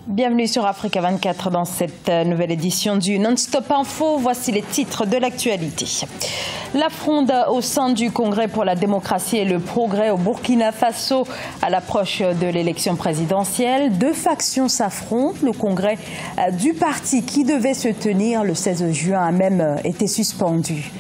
Bienvenue sur Africa 24 dans cette nouvelle édition du Non-Stop Info. Voici les titres de l'actualité. La fronde au sein du Congrès pour la démocratie et le progrès au Burkina Faso à l'approche de l'élection présidentielle. Deux factions s'affrontent. Le congrès du parti qui devait se tenir le 16 juin a même été suspendu.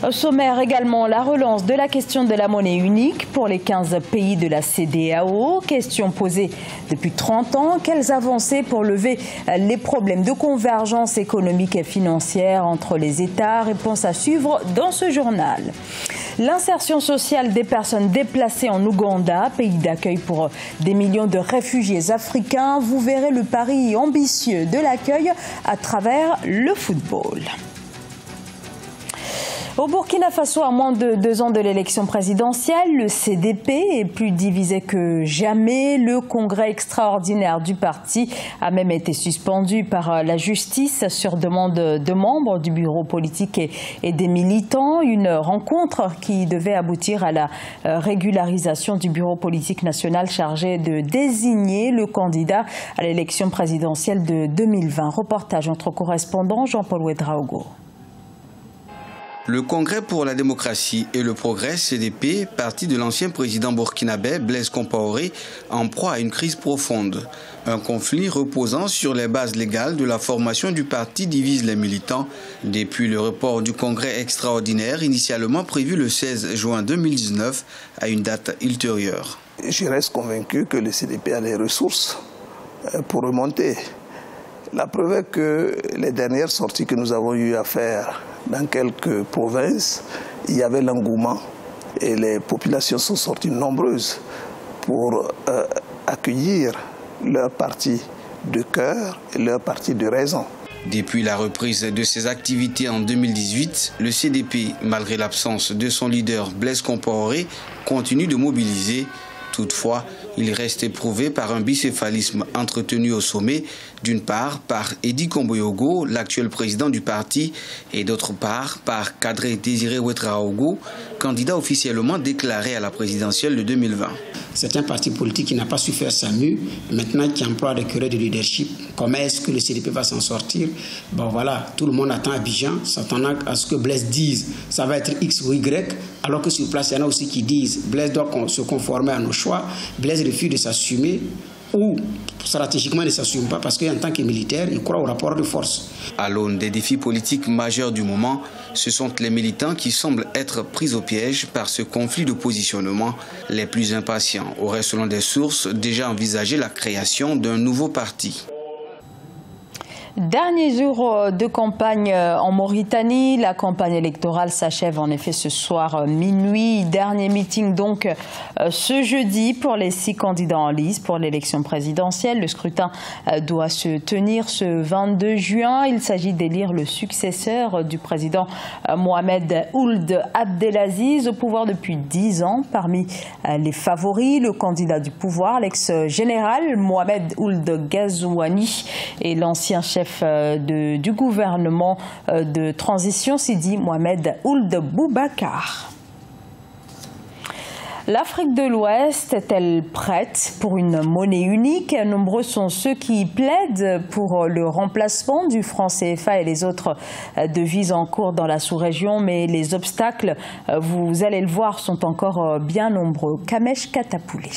Au sommaire également, la relance de la question de la monnaie unique pour les 15 pays de la CEDEAO. Question posée depuis 30 ans. Quelles avancées pour lever les problèmes de convergence économique et financière entre les États? Réponse à suivre dans ce journal. L'insertion sociale des personnes déplacées en Ouganda, pays d'accueil pour des millions de réfugiés africains. Vous verrez le pari ambitieux de l'accueil à travers le football. Au Burkina Faso, à moins de 2 ans de l'élection présidentielle, le CDP est plus divisé que jamais. Le congrès extraordinaire du parti a même été suspendu par la justice sur demande de membres du bureau politique et des militants. Une rencontre qui devait aboutir à la régularisation du bureau politique national chargé de désigner le candidat à l'élection présidentielle de 2020. Reportage entre correspondants Jean-Paul Ouedraogo. Le Congrès pour la démocratie et le progrès, CDP, parti de l'ancien président burkinabé Blaise Compaoré, en proie à une crise profonde. Un conflit reposant sur les bases légales de la formation du parti divise les militants depuis le report du Congrès extraordinaire initialement prévu le 16 juin 2019 à une date ultérieure. Je reste convaincu que le CDP a les ressources pour remonter. La preuve est que les dernières sorties que nous avons eu à faire dans quelques provinces, il y avait l'engouement et les populations sont sorties nombreuses pour accueillir leur parti de cœur et leur parti de raison. Depuis la reprise de ses activités en 2018, le CDP, malgré l'absence de son leader Blaise Compaoré, continue de mobiliser. Toutefois, il reste éprouvé par un bicéphalisme entretenu au sommet, d'une part par Edi Komboyogo, l'actuel président du parti, et d'autre part par Kadri Désiré Ouedraogo, candidat officiellement déclaré à la présidentielle de 2020. C'est un parti politique qui n'a pas su faire sa mue, maintenant qui emploie des querelles de leadership. Comment est-ce que le CDP va s'en sortir? Bon voilà, tout le monde attend Abidjan, s'attendant à ce que Blaise dise ça va être X ou Y, alors que sur place, il y en a aussi qui disent Blaise doit se conformer à nos choix, Blaise refuse de s'assumer, ou stratégiquement ne s'assume pas parce qu'en tant que militaire, il croit au rapport de force. À l'aune des défis politiques majeurs du moment, ce sont les militants qui semblent être pris au piège par ce conflit de positionnement. Les plus impatients auraient, selon des sources, déjà envisagé la création d'un nouveau parti. Dernier jour de campagne en Mauritanie. La campagne électorale s'achève en effet ce soir minuit. Dernier meeting donc ce jeudi pour les 6 candidats en lice pour l'élection présidentielle. Le scrutin doit se tenir ce 22 juin. Il s'agit d'élire le successeur du président Mohamed Ould Abdelaziz, au pouvoir depuis 10 ans. Parmi les favoris, le candidat du pouvoir, l'ex-général Mohamed Ould Ghazouani et l'ancien chef du gouvernement de transition, Sidi Mohamed Ould Boubacar. L'Afrique de l'Ouest est-elle prête pour une monnaie unique? Nombreux sont ceux qui plaident pour le remplacement du franc CFA et les autres devises en cours dans la sous-région, mais les obstacles, vous allez le voir, sont encore bien nombreux. Kamesh Katapoulé.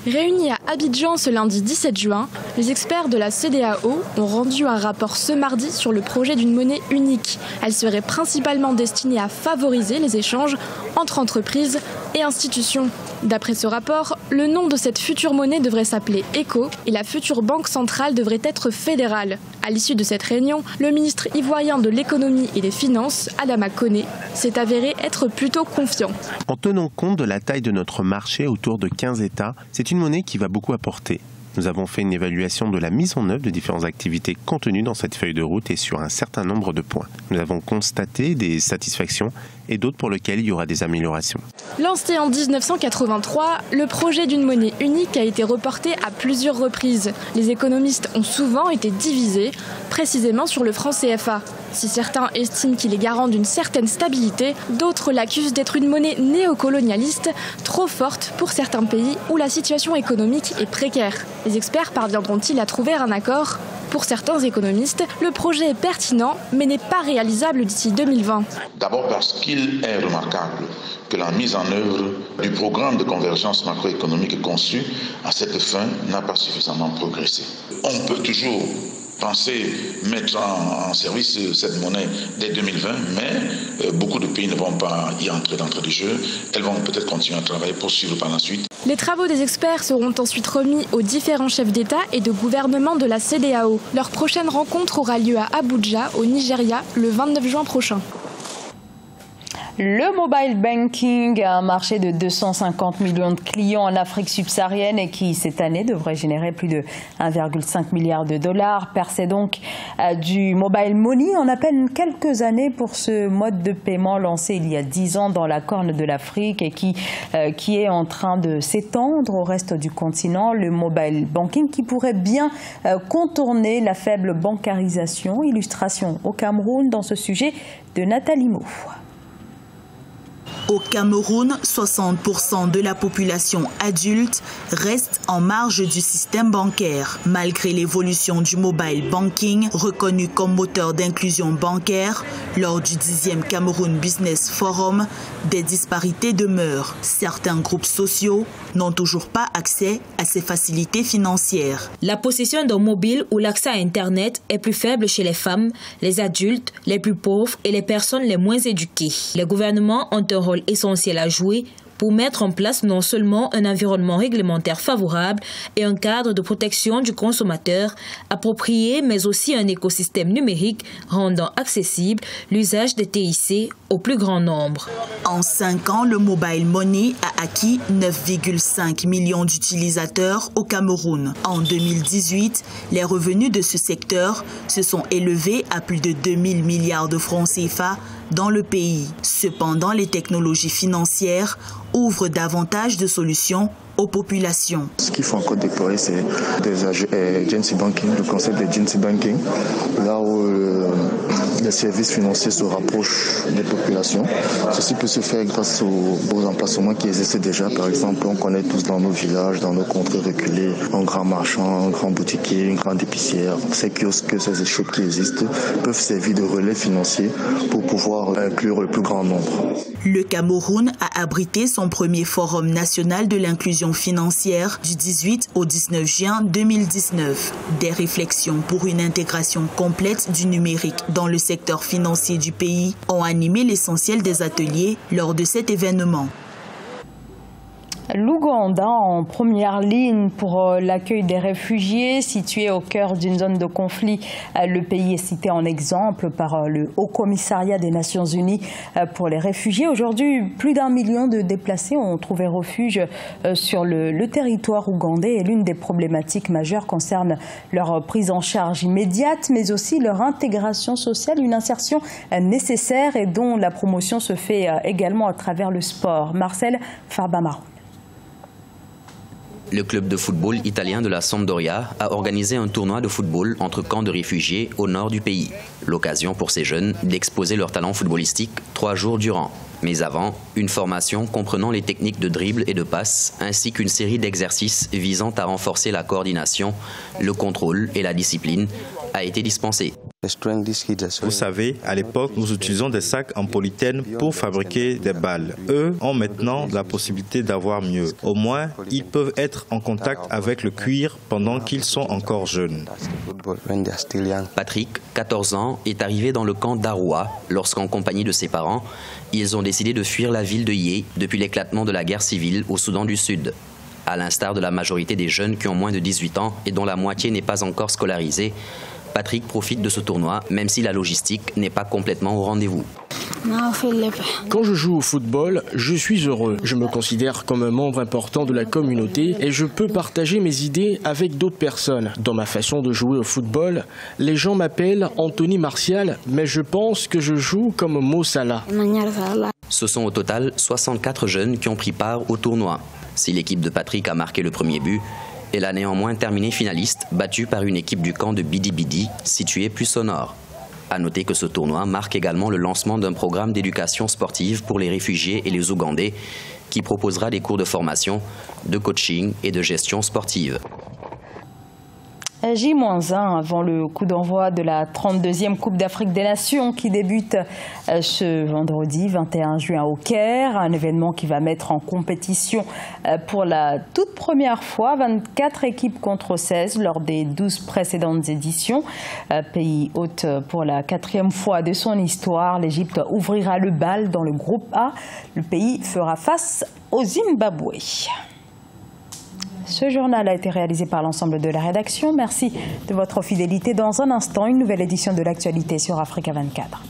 Réunis à Abidjan ce lundi 17 juin, les experts de la CEDEAO ont rendu un rapport ce mardi sur le projet d'une monnaie unique. Elle serait principalement destinée à favoriser les échanges entre entreprises et institutions. D'après ce rapport, le nom de cette future monnaie devrait s'appeler ECO et la future banque centrale devrait être fédérale. À l'issue de cette réunion, le ministre ivoirien de l'économie et des finances, Adama Koné, s'est avéré être plutôt confiant. En tenant compte de la taille de notre marché autour de 15 États, c'est une monnaie qui va beaucoup apporter. Nous avons fait une évaluation de la mise en œuvre de différentes activités contenues dans cette feuille de route et sur un certain nombre de points. Nous avons constaté des satisfactions et d'autres pour lesquelles il y aura des améliorations. Lancé en 1983, le projet d'une monnaie unique a été reporté à plusieurs reprises. Les économistes ont souvent été divisés, précisément sur le franc CFA. Si certains estiment qu'il est garant d'une certaine stabilité, d'autres l'accusent d'être une monnaie néocolonialiste, trop forte pour certains pays où la situation économique est précaire. Les experts parviendront-ils à trouver un accord ? Pour certains économistes, le projet est pertinent, mais n'est pas réalisable d'ici 2020. D'abord parce qu'il est remarquable que la mise en œuvre du programme de convergence macroéconomique conçu à cette fin n'a pas suffisamment progressé. On peut toujours penser mettre en service cette monnaie dès 2020, mais beaucoup de pays ne vont pas y entrer d'entrée de jeu. Elles vont peut-être continuer à travailler pour suivre par la suite. Les travaux des experts seront ensuite remis aux différents chefs d'État et de gouvernement de la CEDEAO. Leur prochaine rencontre aura lieu à Abuja, au Nigeria, le 29 juin prochain. Le mobile banking a un marché de 250 millions de clients en Afrique subsaharienne et qui, cette année, devrait générer plus de 1,5 milliard de dollars. Percée donc du mobile money en à peine quelques années pour ce mode de paiement lancé il y a 10 ans dans la Corne de l'Afrique et qui est en train de s'étendre au reste du continent. Le mobile banking qui pourrait bien contourner la faible bancarisation. Illustration au Cameroun dans ce sujet de Nathalie Mo. Au Cameroun, 60% de la population adulte reste en marge du système bancaire. Malgré l'évolution du mobile banking, reconnu comme moteur d'inclusion bancaire, lors du 10e Cameroun Business Forum, des disparités demeurent. Certains groupes sociaux n'ont toujours pas accès à ces facilités financières. La possession d'un mobile ou l'accès à Internet est plus faible chez les femmes, les adultes, les plus pauvres et les personnes les moins éduquées. Les gouvernements ont un rôle essentiel à jouer pour mettre en place non seulement un environnement réglementaire favorable et un cadre de protection du consommateur approprié, mais aussi un écosystème numérique rendant accessible l'usage des TIC au plus grand nombre. En 5 ans, le mobile money a acquis 9,5 millions d'utilisateurs au Cameroun. En 2018, les revenus de ce secteur se sont élevés à plus de 2000 milliards de francs CFA dans le pays. Cependant, les technologies financières ouvrent davantage de solutions aux populations. Ce qu'il faut encore déployer, c'est des agency banking, le concept d'agency banking, là où les services financiers se rapprochent des populations. Ceci peut se faire grâce aux beaux emplacements qui existent déjà. Par exemple, on connaît tous dans nos villages, dans nos contrées reculées, un grand marchand, un grand boutiquier, une grande épicière. Ces kiosques, ces shops qui existent peuvent servir de relais financiers pour pouvoir inclure le plus grand nombre. Le Cameroun a abrité son premier forum national de l'inclusion financière du 18 au 19 juin 2019. Des réflexions pour une intégration complète du numérique dans le secteur financier du pays ont animé l'essentiel des ateliers lors de cet événement. L'Ouganda en première ligne pour l'accueil des réfugiés situés au cœur d'une zone de conflit. Le pays est cité en exemple par le Haut Commissariat des Nations Unies pour les réfugiés. Aujourd'hui, plus d'1 million de déplacés ont trouvé refuge sur le territoire ougandais et l'une des problématiques majeures concerne leur prise en charge immédiate mais aussi leur intégration sociale, une insertion nécessaire et dont la promotion se fait également à travers le sport. Marcel Farbamaro. Le club de football italien de la Sampdoria a organisé un tournoi de football entre camps de réfugiés au nord du pays. L'occasion pour ces jeunes d'exposer leur talent footballistique 3 jours durant. Mais avant, une formation comprenant les techniques de dribble et de passe, ainsi qu'une série d'exercices visant à renforcer la coordination, le contrôle et la discipline, a été dispensée. Vous savez, à l'époque, nous utilisons des sacs en polythène pour fabriquer des balles. Eux ont maintenant la possibilité d'avoir mieux. Au moins, ils peuvent être en contact avec le cuir pendant qu'ils sont encore jeunes. Patrick, 14 ans, est arrivé dans le camp d'Arua lorsqu'en compagnie de ses parents, ils ont décidé de fuir la ville de Yé depuis l'éclatement de la guerre civile au Soudan du Sud. À l'instar de la majorité des jeunes qui ont moins de 18 ans et dont la moitié n'est pas encore scolarisée, Patrick profite de ce tournoi, même si la logistique n'est pas complètement au rendez-vous. Quand je joue au football, je suis heureux. Je me considère comme un membre important de la communauté et je peux partager mes idées avec d'autres personnes. Dans ma façon de jouer au football, les gens m'appellent Anthony Martial, mais je pense que je joue comme Mo Salah. Ce sont au total 64 jeunes qui ont pris part au tournoi. Si l'équipe de Patrick a marqué le premier but, elle a néanmoins terminé finaliste, battue par une équipe du camp de Bidi Bidi, située plus au nord. À noter que ce tournoi marque également le lancement d'un programme d'éducation sportive pour les réfugiés et les Ougandais qui proposera des cours de formation, de coaching et de gestion sportive. J-1 avant le coup d'envoi de la 32e Coupe d'Afrique des Nations qui débute ce vendredi 21 juin au Caire. Un événement qui va mettre en compétition pour la toute première fois 24 équipes contre 16 lors des 12 précédentes éditions. Pays hôte pour la 4e fois de son histoire, l'Égypte ouvrira le bal dans le groupe A. Le pays fera face au Zimbabwe. Ce journal a été réalisé par l'ensemble de la rédaction. Merci de votre fidélité. Dans un instant, une nouvelle édition de l'actualité sur Africa 24.